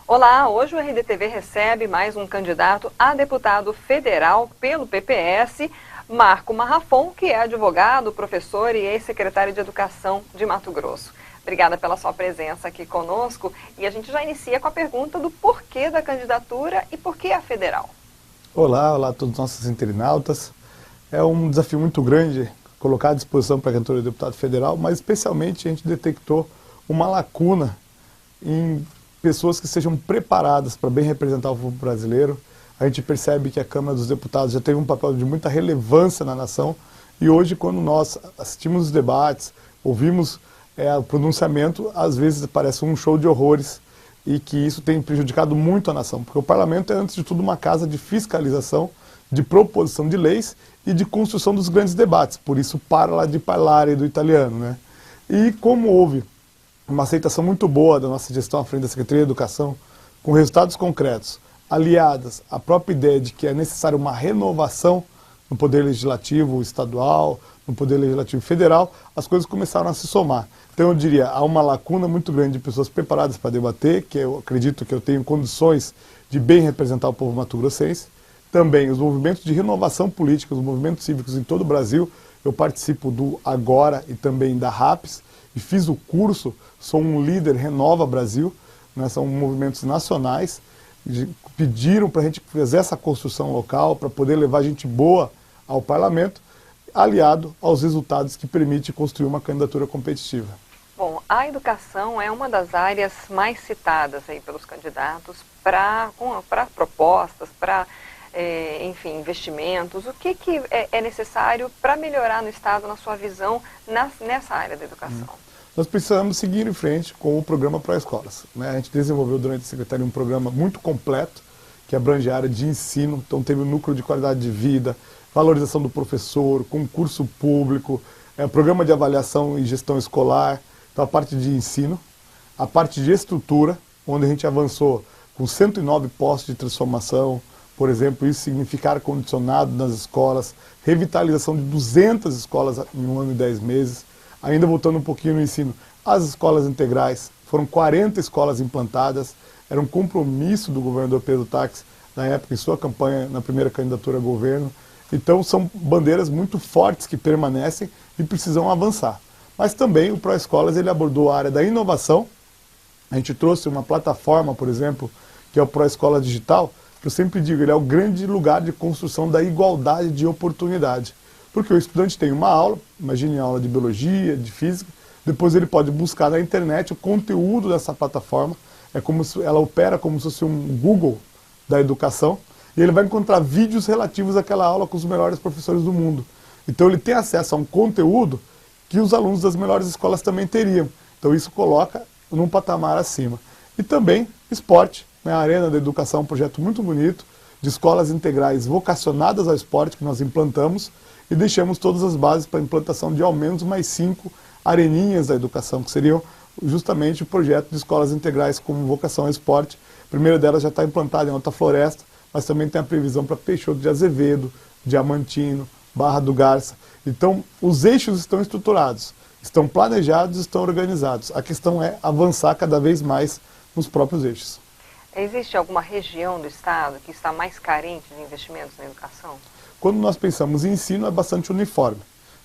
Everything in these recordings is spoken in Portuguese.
Olá, hoje o RDTV recebe mais um candidato a deputado federal pelo PPS, Marco Marrafon, que é advogado, professor e ex-secretário de Educação de Mato Grosso. Obrigada pela sua presença aqui conosco e a gente já inicia com a pergunta do porquê da candidatura e por que a federal. Olá a todos os nossos internautas. É um desafio muito grande colocar à disposição para a candidatura de deputado federal, mas especialmente a gente detectou uma lacuna em pessoas que sejam preparadas para bem representar o povo brasileiro. A gente percebe que a Câmara dos Deputados já teve um papel de muita relevância na nação e hoje, quando nós assistimos os debates, ouvimos o pronunciamento, às vezes parece um show de horrores e que isso tem prejudicado muito a nação, porque o parlamento é, antes de tudo, uma casa de fiscalização, de proposição de leis e de construção dos grandes debates, por isso parla di parlare do italiano, né? E como houve uma aceitação muito boa da nossa gestão à frente da Secretaria de Educação, com resultados concretos, aliadas à própria ideia de que é necessária uma renovação no Poder Legislativo estadual, no Poder Legislativo federal, as coisas começaram a se somar. Então eu diria, há uma lacuna muito grande de pessoas preparadas para debater, que eu acredito que eu tenho condições de bem representar o povo mato-grossense. Também os movimentos de renovação política, os movimentos cívicos em todo o Brasil. Eu participo do Agora e também da RAPS, e fiz o curso, sou um líder Renova Brasil, né, são movimentos nacionais, pediram para a gente fazer essa construção local, para poder levar gente boa ao parlamento, aliado aos resultados que permite construir uma candidatura competitiva. Bom, a educação é uma das áreas mais citadas aí pelos candidatos para propostas, para enfim, investimentos. O que é necessário para melhorar no Estado, na sua visão, nessa área da educação? Nós precisamos seguir em frente com o programa Pró-Escolas, né? A gente desenvolveu durante a Secretaria um programa muito completo, que abrange a área de ensino, então teve o núcleo de qualidade de vida, valorização do professor, concurso público, programa de avaliação e gestão escolar, então a parte de ensino, a parte de estrutura, onde a gente avançou com 109 postos de transformação, por exemplo, isso significa ar-condicionado nas escolas, revitalização de 200 escolas em 1 ano e 10 meses, ainda voltando um pouquinho no ensino, as escolas integrais, foram 40 escolas implantadas, era um compromisso do governador Pedro Táxi, na época, em sua campanha, na primeira candidatura a governo. Então, são bandeiras muito fortes que permanecem e precisam avançar. Mas também o Pró-Escolas, ele abordou a área da inovação. A gente trouxe uma plataforma, por exemplo, que é o Pró-Escola Digital, que eu sempre digo, ele é o grande lugar de construção da igualdade de oportunidade. Porque o estudante tem uma aula, imagine a aula de biologia, de física, depois ele pode buscar na internet o conteúdo dessa plataforma, ela opera como se fosse um Google da educação, e ele vai encontrar vídeos relativos àquela aula com os melhores professores do mundo. Então ele tem acesso a um conteúdo que os alunos das melhores escolas também teriam. Então isso coloca num patamar acima. E também esporte, né? A Arena da Educação é um projeto muito bonito, de escolas integrais vocacionadas ao esporte que nós implantamos, e deixamos todas as bases para a implantação de ao menos mais 5 areninhas da educação, que seriam justamente o projeto de escolas integrais com vocação ao esporte. A primeira delas já está implantada em Alta Floresta, mas também tem a previsão para Peixoto de Azevedo, Diamantino, Barra do Garça. Então, os eixos estão estruturados, estão planejados, estão organizados. A questão é avançar cada vez mais nos próprios eixos. Existe alguma região do Estado que está mais carente de investimentos na educação? Quando nós pensamos em ensino, é bastante uniforme.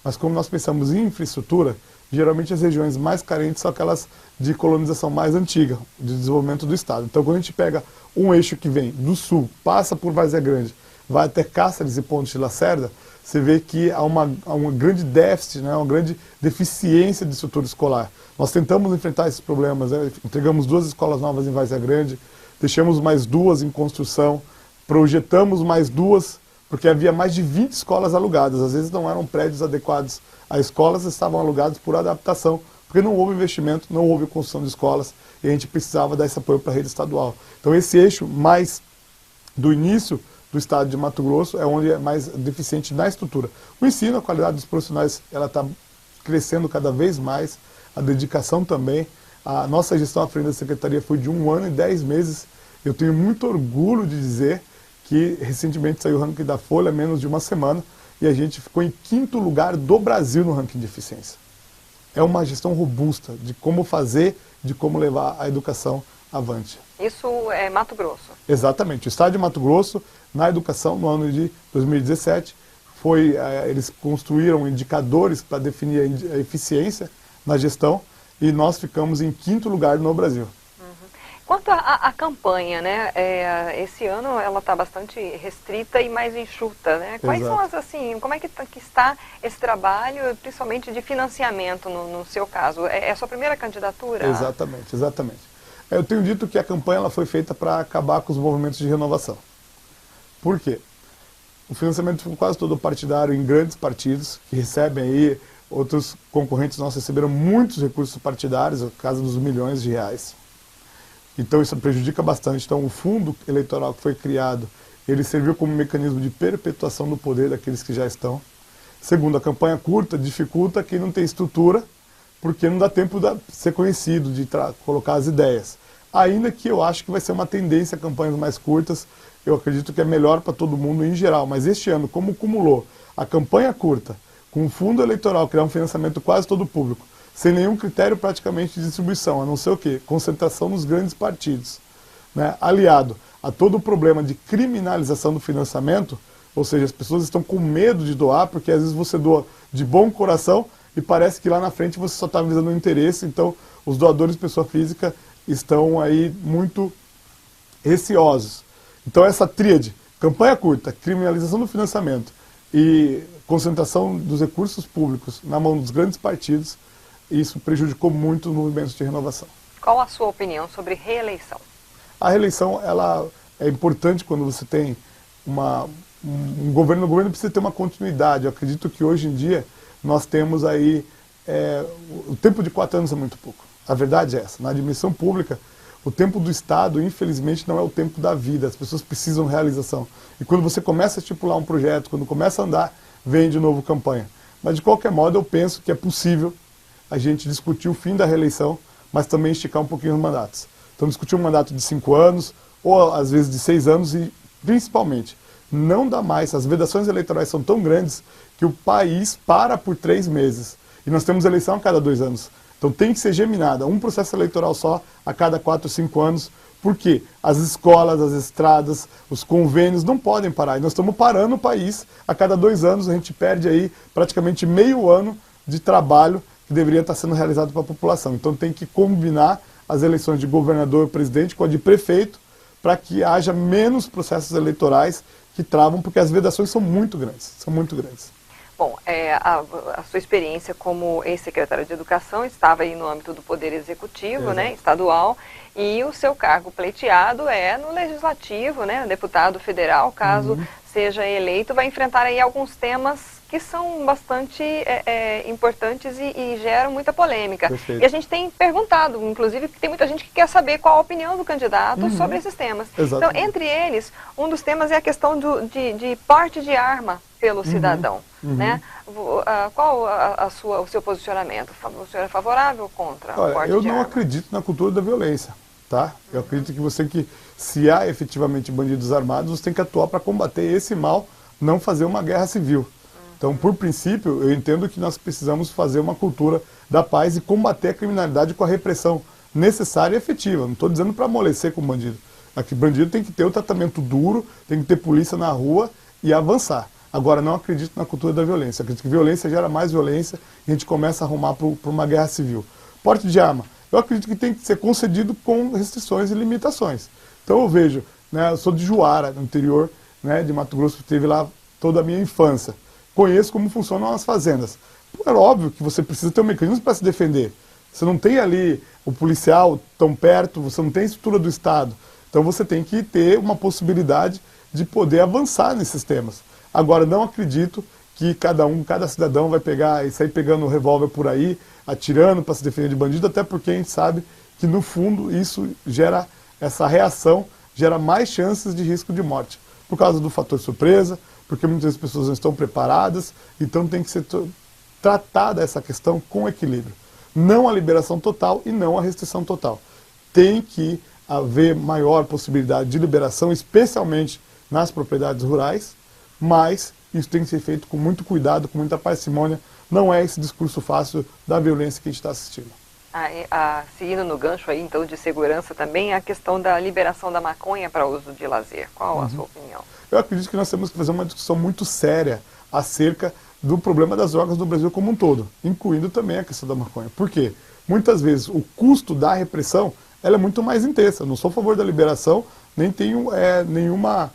Mas quando nós pensamos em infraestrutura, geralmente as regiões mais carentes são aquelas de colonização mais antiga, de desenvolvimento do Estado. Então, quando a gente pega um eixo que vem do sul, passa por Várzea Grande, vai até Cáceres e Ponte de Lacerda, você vê que há um grande déficit, né, uma grande deficiência de estrutura escolar. Nós tentamos enfrentar esses problemas, né? Entregamos 2 escolas novas em Várzea Grande, deixamos mais 2 em construção, projetamos mais 2, porque havia mais de 20 escolas alugadas, às vezes não eram prédios adequados a escolas, estavam alugados por adaptação, porque não houve investimento, não houve construção de escolas, e a gente precisava dar esse apoio para a rede estadual. Então esse eixo mais do início do estado de Mato Grosso é onde é mais deficiente na estrutura. O ensino, a qualidade dos profissionais, ela está crescendo cada vez mais, a dedicação também. A nossa gestão à frente da Secretaria foi de 1 ano e 10 meses. Eu tenho muito orgulho de dizer que recentemente saiu o ranking da Folha, menos de uma semana, e a gente ficou em 5º lugar do Brasil no ranking de eficiência. É uma gestão robusta de como fazer, de como levar a educação avante. Isso é Mato Grosso? Exatamente. O Estado de Mato Grosso, na educação, no ano de 2017, eles construíram indicadores para definir a eficiência na gestão e nós ficamos em 5º lugar no Brasil. Quanto à campanha, né? Esse ano ela está bastante restrita e mais enxuta, né? Quais Exato. são como é que está esse trabalho, principalmente de financiamento no seu caso? É a sua primeira candidatura? Exatamente, exatamente. Eu tenho dito que a campanha ela foi feita para acabar com os movimentos de renovação. Por quê? O financiamento foi quase todo partidário em grandes partidos, que recebem aí, outros concorrentes nossos receberam muitos recursos partidários, no caso dos milhões de reais. Então isso prejudica bastante. Então o fundo eleitoral que foi criado, ele serviu como mecanismo de perpetuação do poder daqueles que já estão. Segundo, a campanha curta dificulta quem não tem estrutura, porque não dá tempo de ser conhecido, de colocar as ideias. Ainda que eu acho que vai ser uma tendência a campanhas mais curtas, eu acredito que é melhor para todo mundo em geral. Mas este ano, como cumulou a campanha curta com o fundo eleitoral, que é um financiamento quase todo público, sem nenhum critério praticamente de distribuição, a não ser o quê? Concentração nos grandes partidos, né? Aliado a todo o problema de criminalização do financiamento, ou seja, as pessoas estão com medo de doar, porque às vezes você doa de bom coração e parece que lá na frente você só está visando o interesse, então os doadores de pessoa física estão aí muito receosos. Então essa tríade, campanha curta, criminalização do financiamento e concentração dos recursos públicos na mão dos grandes partidos, isso prejudicou muito os movimentos de renovação. Qual a sua opinião sobre reeleição? A reeleição ela é importante quando você tem um governo. O governo precisa ter uma continuidade. Eu acredito que hoje em dia nós temos aí... o tempo de 4 anos é muito pouco. A verdade é essa. Na admissão pública, o tempo do Estado, infelizmente, não é o tempo da vida. As pessoas precisam de realização. E quando você começa a estipular um projeto, quando começa a andar, vem de novo campanha. Mas, de qualquer modo, eu penso que é possível a gente discutir o fim da reeleição, mas também esticar um pouquinho os mandatos. Então, discutir um mandato de 5 anos, ou às vezes de 6 anos, e principalmente, não dá mais. As vedações eleitorais são tão grandes que o país para por 3 meses. E nós temos eleição a cada 2 anos. Então tem que ser geminada, um processo eleitoral só a cada 4 ou 5 anos, porque as escolas, as estradas, os convênios não podem parar. E nós estamos parando o país a cada 2 anos, a gente perde aí praticamente meio ano de trabalho que deveria estar sendo realizado para a população. Então tem que combinar as eleições de governador e presidente com a de prefeito, para que haja menos processos eleitorais que travam, porque as vedações são muito grandes, são muito grandes. Bom, a sua experiência como ex-secretário de Educação estava aí no âmbito do Poder Executivo, né, estadual, e o seu cargo pleiteado é no Legislativo, né, deputado federal, caso seja eleito, vai enfrentar aí alguns temas que são bastante importantes e geram muita polêmica. Perfeito. E a gente tem perguntado, inclusive, que tem muita gente que quer saber qual a opinião do candidato sobre esses temas. Exatamente. Então, entre eles, um dos temas é a questão de porte de arma pelo cidadão. Né? Qual o seu posicionamento? O senhor é favorável ou contra o porte de arma? Eu não acredito na cultura da violência. Tá? Eu acredito que se há efetivamente bandidos armados, você tem que atuar para combater esse mal, não fazer uma guerra civil. Então, por princípio, eu entendo que nós precisamos fazer uma cultura da paz e combater a criminalidade com a repressão necessária e efetiva. Não estou dizendo para amolecer com o bandido. Aqui, bandido tem que ter o tratamento duro, tem que ter polícia na rua e avançar. Agora, não acredito na cultura da violência. Acredito que violência gera mais violência e a gente começa a arrumar para uma guerra civil. Porte de arma. Eu acredito que tem que ser concedido com restrições e limitações. Então eu vejo, né, eu sou de Juara, no interior, né, de Mato Grosso, que teve lá toda a minha infância. Conheço como funcionam as fazendas. É óbvio que você precisa ter um mecanismo para se defender. Você não tem ali o policial tão perto, você não tem a estrutura do Estado. Então você tem que ter uma possibilidade de poder avançar nesses temas. Agora, não acredito que cada cidadão vai pegar e sair pegando o revólver por aí, atirando para se defender de bandido, até porque a gente sabe que, no fundo, isso gera, essa reação gera mais chances de risco de morte. Por causa do fator surpresa, porque muitas pessoas não estão preparadas, então tem que ser tratada essa questão com equilíbrio. Não a liberação total e não a restrição total. Tem que haver maior possibilidade de liberação, especialmente nas propriedades rurais, mas isso tem que ser feito com muito cuidado, com muita parcimônia. Não é esse discurso fácil da violência que a gente está assistindo. Seguindo no gancho aí, então, de segurança também, a questão da liberação da maconha para uso de lazer. Qual a sua opinião? Eu acredito que nós temos que fazer uma discussão muito séria acerca do problema das drogas no Brasil como um todo, incluindo também a questão da maconha. Por quê? Muitas vezes o custo da repressão ela é muito mais intensa. Eu não sou a favor da liberação, nem tenho nenhuma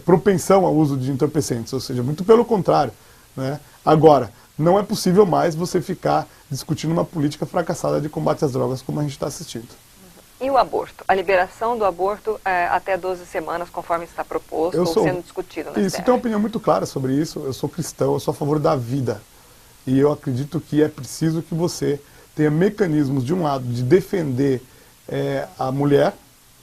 propensão ao uso de entorpecentes, ou seja, muito pelo contrário, né? Agora, não é possível mais você ficar discutindo uma política fracassada de combate às drogas como a gente está assistindo. E o aborto? A liberação do aborto até 12 semanas, conforme está proposto ou sendo discutido na Isso, eu tenho uma opinião muito clara sobre isso. Eu sou cristão, eu sou a favor da vida. E eu acredito que é preciso que você tenha mecanismos, de um lado, de defender a mulher,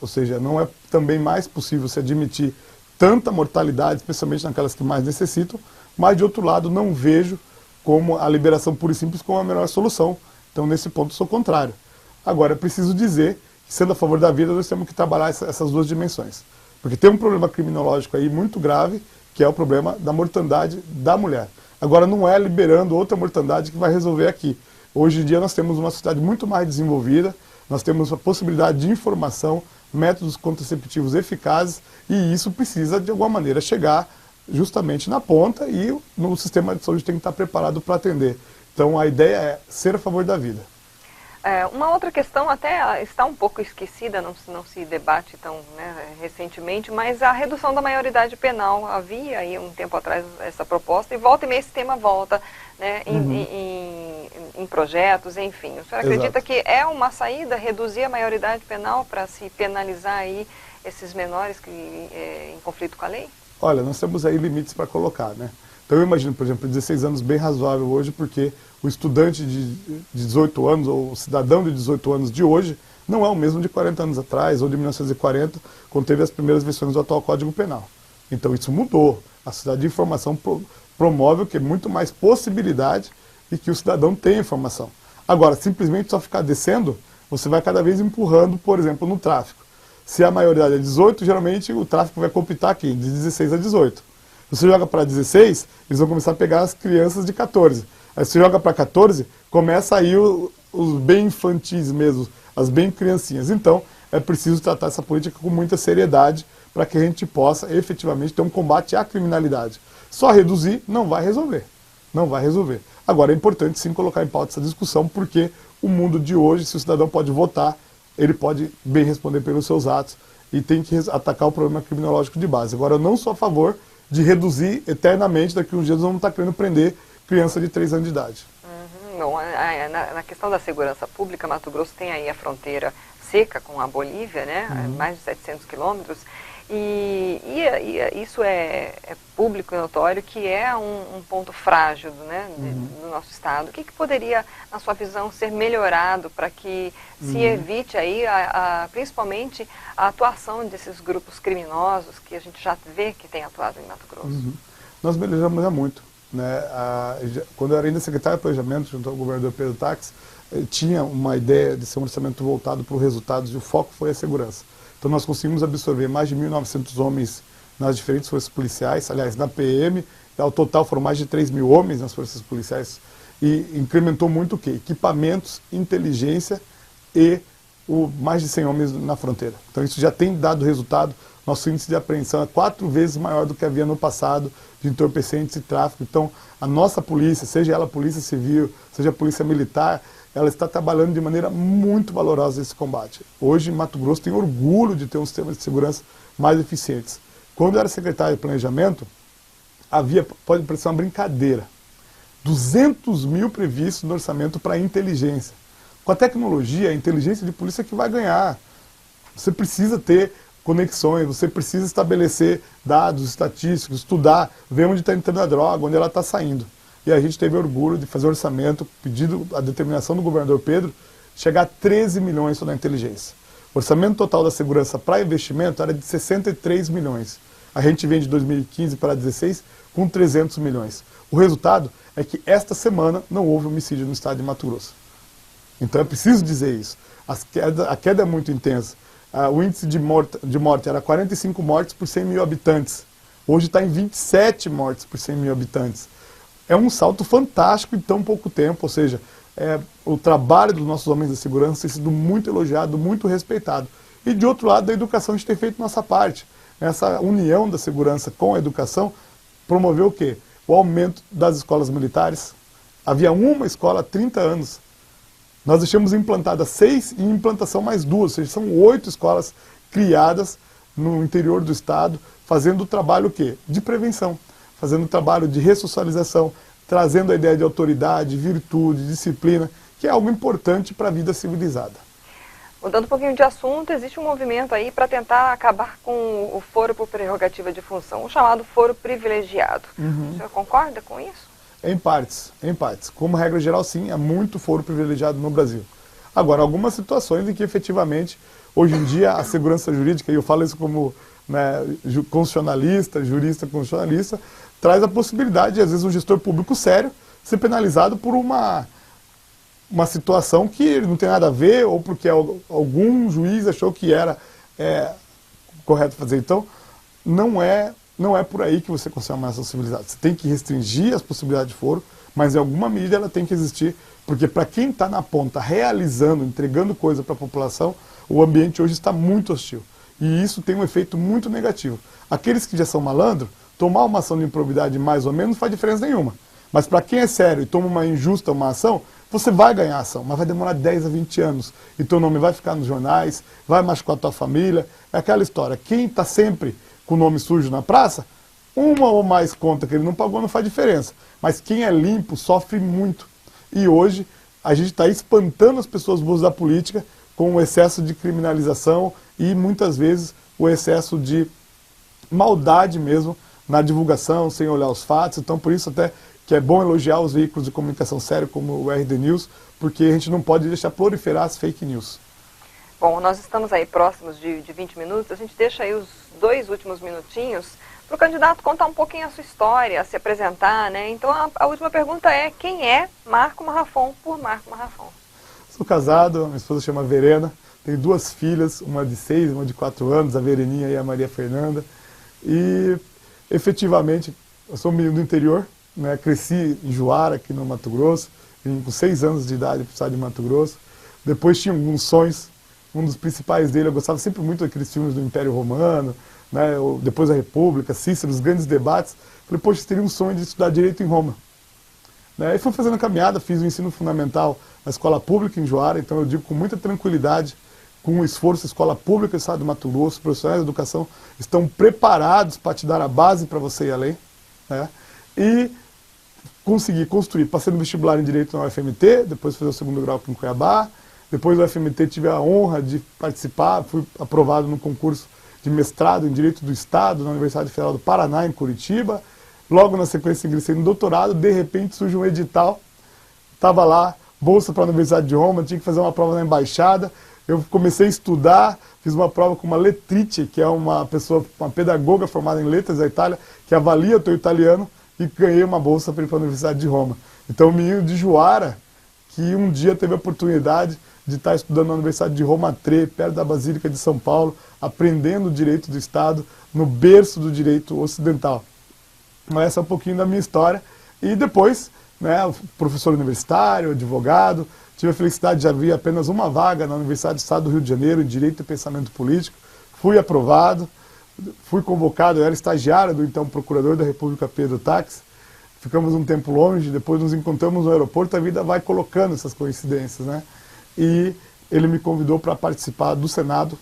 ou seja, não é também mais possível se admitir tanta mortalidade, especialmente naquelas que mais necessitam, mas, de outro lado, não vejo como a liberação pura e simples como a melhor solução. Então, nesse ponto, eu sou contrário. Agora, é preciso dizer que, sendo a favor da vida, nós temos que trabalhar essas duas dimensões. Porque tem um problema criminológico aí muito grave, que é o problema da mortandade da mulher. Agora, não é liberando outra mortandade que vai resolver aqui. Hoje em dia, nós temos uma sociedade muito mais desenvolvida, nós temos a possibilidade de informação, métodos contraceptivos eficazes, e isso precisa, de alguma maneira, chegar justamente na ponta, e o sistema de saúde tem que estar preparado para atender. Então, a ideia é ser a favor da vida. Uma outra questão até está um pouco esquecida, não se debate tão recentemente, mas a redução da maioridade penal. Havia aí um tempo atrás essa proposta, e volta e meia esse tema volta, né, em projetos, enfim. O senhor acredita que é uma saída reduzir a maioridade penal para se penalizar aí esses menores em conflito com a lei? Olha, nós temos aí limites para colocar, né? Então eu imagino, por exemplo, 16 anos bem razoável hoje, porque o estudante de 18 anos, ou o cidadão de 18 anos de hoje, não é o mesmo de 40 anos atrás, ou de 1940, quando teve as primeiras versões do atual Código Penal. Então isso mudou. A sociedade de informação promove o que? Muito mais possibilidade de que o cidadão tenha informação. Agora, simplesmente só ficar descendo, você vai cada vez empurrando, por exemplo, no tráfico. Se a maioridade é 18, geralmente o tráfico vai computar aqui, de 16 a 18. Se você joga para 16, eles vão começar a pegar as crianças de 14. Aí se você joga para 14, começa aí os bem infantis mesmo, as bem criancinhas. Então, é preciso tratar essa política com muita seriedade para que a gente possa efetivamente ter um combate à criminalidade. Só reduzir não vai resolver. Não vai resolver. Agora, é importante sim colocar em pauta essa discussão, porque o mundo de hoje, se o cidadão pode votar, ele pode bem responder pelos seus atos e tem que atacar o problema criminológico de base. Agora, eu não sou a favor de reduzir eternamente, daqui a uns dias nós vamos estar querendo prender criança de 3 anos de idade. Bom, na questão da segurança pública, Mato Grosso tem aí a fronteira seca com a Bolívia, né? Mais de 700 quilômetros, e isso é público e notório que é um ponto frágil, né, do nosso estado. O que poderia, na sua visão, ser melhorado para que se evite aí, principalmente, a atuação desses grupos criminosos que a gente já vê que tem atuado em Mato Grosso? Nós melhoramos muito, né? Quando eu era ainda secretário de Planejamento, junto ao governador Pedro Táxi, tinha uma ideia de ser um orçamento voltado para os resultados, e o foco foi a segurança. Então nós conseguimos absorver mais de 1.900 homens nas diferentes forças policiais, aliás, na PM, ao total foram mais de 3.000 homens nas forças policiais, e incrementou muito o quê? Equipamentos, inteligência e mais de 100 homens na fronteira. Então isso já tem dado resultado. Nosso índice de apreensão é 4 vezes maior do que havia no passado de entorpecentes e tráfico. Então a nossa polícia, seja ela a polícia civil, seja a polícia militar, ela está trabalhando de maneira muito valorosa nesse combate. Hoje, Mato Grosso tem orgulho de ter um sistema de segurança mais eficientes. Quando eu era secretário de Planejamento, pode parecer uma brincadeira, 200 mil previstos no orçamento para inteligência. Com a tecnologia, a inteligência de polícia é que vai ganhar. Você precisa ter conexões, você precisa estabelecer dados estatísticos, estudar, ver onde está entrando a droga, onde ela está saindo. E a gente teve orgulho de fazer orçamento, pedido a determinação do governador Pedro, chegar a 13 milhões só na inteligência. O orçamento total da segurança para investimento era de 63 milhões. A gente vem de 2015 para 2016 com 300 milhões. O resultado é que esta semana não houve homicídio no estado de Mato Grosso. Então é preciso dizer isso. A queda é muito intensa. O índice de morte era 45 mortes por 100 mil habitantes. Hoje está em 27 mortes por 100 mil habitantes. É um salto fantástico em tão pouco tempo, ou seja, o trabalho dos nossos homens de segurança tem sido muito elogiado, muito respeitado. E de outro lado, da educação, a gente tem feito nossa parte. Essa união da segurança com a educação promoveu o quê? O aumento das escolas militares. Havia uma escola há 30 anos. Nós deixamos implantadas 6 e em implantação mais 2, ou seja, são 8 escolas criadas no interior do estado, fazendo o trabalho o quê? De prevenção, fazendo o trabalho de ressocialização, trazendo a ideia de autoridade, virtude, disciplina, que é algo importante para a vida civilizada. Mudando um pouquinho de assunto, existe um movimento aí para tentar acabar com o foro por prerrogativa de função, o chamado foro privilegiado. O senhor concorda com isso? Em partes, em partes. Como regra geral, sim, há muito foro privilegiado no Brasil. Agora, algumas situações em que efetivamente, hoje em dia, a segurança jurídica, e eu falo isso como constitucionalista, jurista constitucionalista, traz a possibilidade de, às vezes, um gestor público sério ser penalizado por uma situação que não tem nada a ver, ou porque algum juiz achou que era correto fazer. Então, não é por aí que você consegue uma nação civilizada. Você tem que restringir as possibilidades de foro, mas em alguma medida ela tem que existir, porque para quem está na ponta, realizando, entregando coisa para a população, o ambiente hoje está muito hostil. E isso tem um efeito muito negativo. Aqueles que já são malandros, tomar uma ação de improbidade mais ou menos não faz diferença nenhuma. Mas para quem é sério e toma uma injusta uma ação, você vai ganhar a ação, mas vai demorar 10 a 20 anos. E teu nome vai ficar nos jornais, vai machucar a tua família. É aquela história, quem está sempre com o nome sujo na praça, uma ou mais conta que ele não pagou não faz diferença. Mas quem é limpo sofre muito. E hoje a gente está espantando as pessoas boas da política com o excesso de criminalização e muitas vezes o excesso de maldade mesmo na divulgação, sem olhar os fatos. Então por isso até que é bom elogiar os veículos de comunicação sério como o RD News, porque a gente não pode deixar proliferar as fake news. Bom, nós estamos aí próximos de 20 minutos, a gente deixa aí os 2 últimos minutinhos para o candidato contar um pouquinho a sua história, se apresentar, né? Então a última pergunta é, quem é Marco Marrafon por Marco Marrafon? Sou casado, minha esposa chama Verena, tenho 2 filhas, uma de 6, uma de 4 anos, a Vereninha e a Maria Fernanda. E efetivamente, eu sou um menino do interior, né? Cresci em Juara, aqui no Mato Grosso, vim com 6 anos de idade para o estado de Mato Grosso. Depois tinha alguns sonhos, um dos principais dele, eu gostava sempre muito daqueles filmes do Império Romano, né? Depois da República, Cícero, os grandes debates. Falei, poxa, eu teria um sonho de estudar Direito em Roma. Né? E fui fazendo a caminhada, fiz o ensino fundamental na escola pública em Juara, então eu digo com muita tranquilidade, com o esforço, a escola pública do estado do Mato Grosso, os profissionais da educação estão preparados para te dar a base para você ir além. Né? E consegui construir, passei no vestibular em Direito na UFMT, depois fazer o 2º grau aqui em Cuiabá, depois da UFMT tive a honra de participar, fui aprovado no concurso de mestrado em Direito do Estado na Universidade Federal do Paraná, em Curitiba. Logo na sequência ingressei no doutorado, de repente surge um edital, estava lá, bolsa para a Universidade de Roma, tinha que fazer uma prova na embaixada, eu comecei a estudar, fiz uma prova com uma letrice, que é uma pessoa, uma pedagoga formada em letras da Itália, que avalia o teu italiano, e ganhei uma bolsa para ir para a Universidade de Roma. Então, um menino de Juara, que um dia teve a oportunidade de estar estudando na Universidade de Roma III, perto da Basílica de São Paulo, aprendendo o direito do Estado, no berço do direito ocidental. Mas essa é um pouquinho da minha história. E depois, né, professor universitário, advogado, tive a felicidade de haver apenas uma vaga na Universidade do Estado do Rio de Janeiro, em Direito e Pensamento Político. Fui aprovado, fui convocado, eu era estagiário do então Procurador da República, Pedro Táxi. Ficamos um tempo longe, depois nos encontramos no aeroporto, a vida vai colocando essas coincidências, né? E ele me convidou para participar do Senado,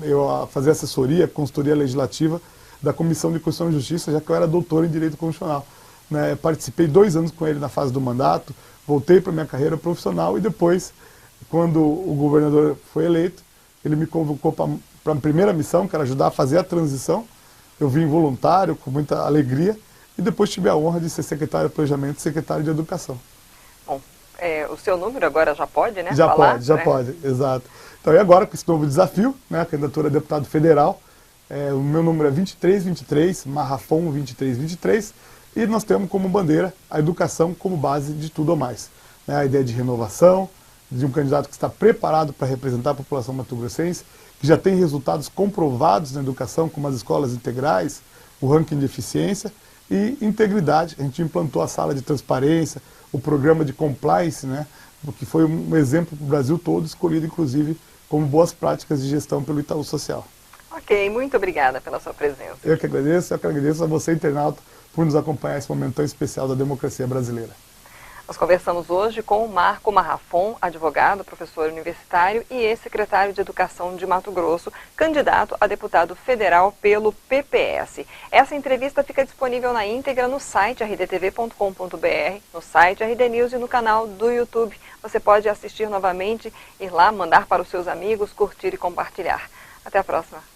eu fazer assessoria, consultoria legislativa da Comissão de Constituição e Justiça, já que eu era doutor em Direito Constitucional. Né? Participei 2 anos com ele na fase do mandato, voltei para a minha carreira profissional e depois, quando o governador foi eleito, ele me convocou para a primeira missão, que era ajudar a fazer a transição. Eu vim voluntário, com muita alegria, e depois tive a honra de ser secretário de Planejamento e secretário de Educação. Bom, o seu número agora já pode, né? Já falar, pode, já pode, exato. Então, e agora com esse novo desafio, né, a candidatura a deputado federal, o meu número é 2323, Marrafon 2323, e nós temos como bandeira a educação como base de tudo ou mais. Né, a ideia de renovação, de um candidato que está preparado para representar a população mato-grossense, que já tem resultados comprovados na educação, como as escolas integrais, o ranking de eficiência e integridade. A gente implantou a sala de transparência, o programa de compliance, né, porque foi um exemplo para o Brasil todo, escolhido inclusive como boas práticas de gestão pelo Itaú Social. Ok, muito obrigada pela sua presença. Eu que agradeço a você, internauta, por nos acompanhar nesse momento tão especial da democracia brasileira. Nós conversamos hoje com o Marco Marrafon, advogado, professor universitário e ex-secretário de Educação de Mato Grosso, candidato a deputado federal pelo PPS. Essa entrevista fica disponível na íntegra no site rdtv.com.br, no site RD News e no canal do YouTube. Você pode assistir novamente, ir lá, mandar para os seus amigos, curtir e compartilhar. Até a próxima.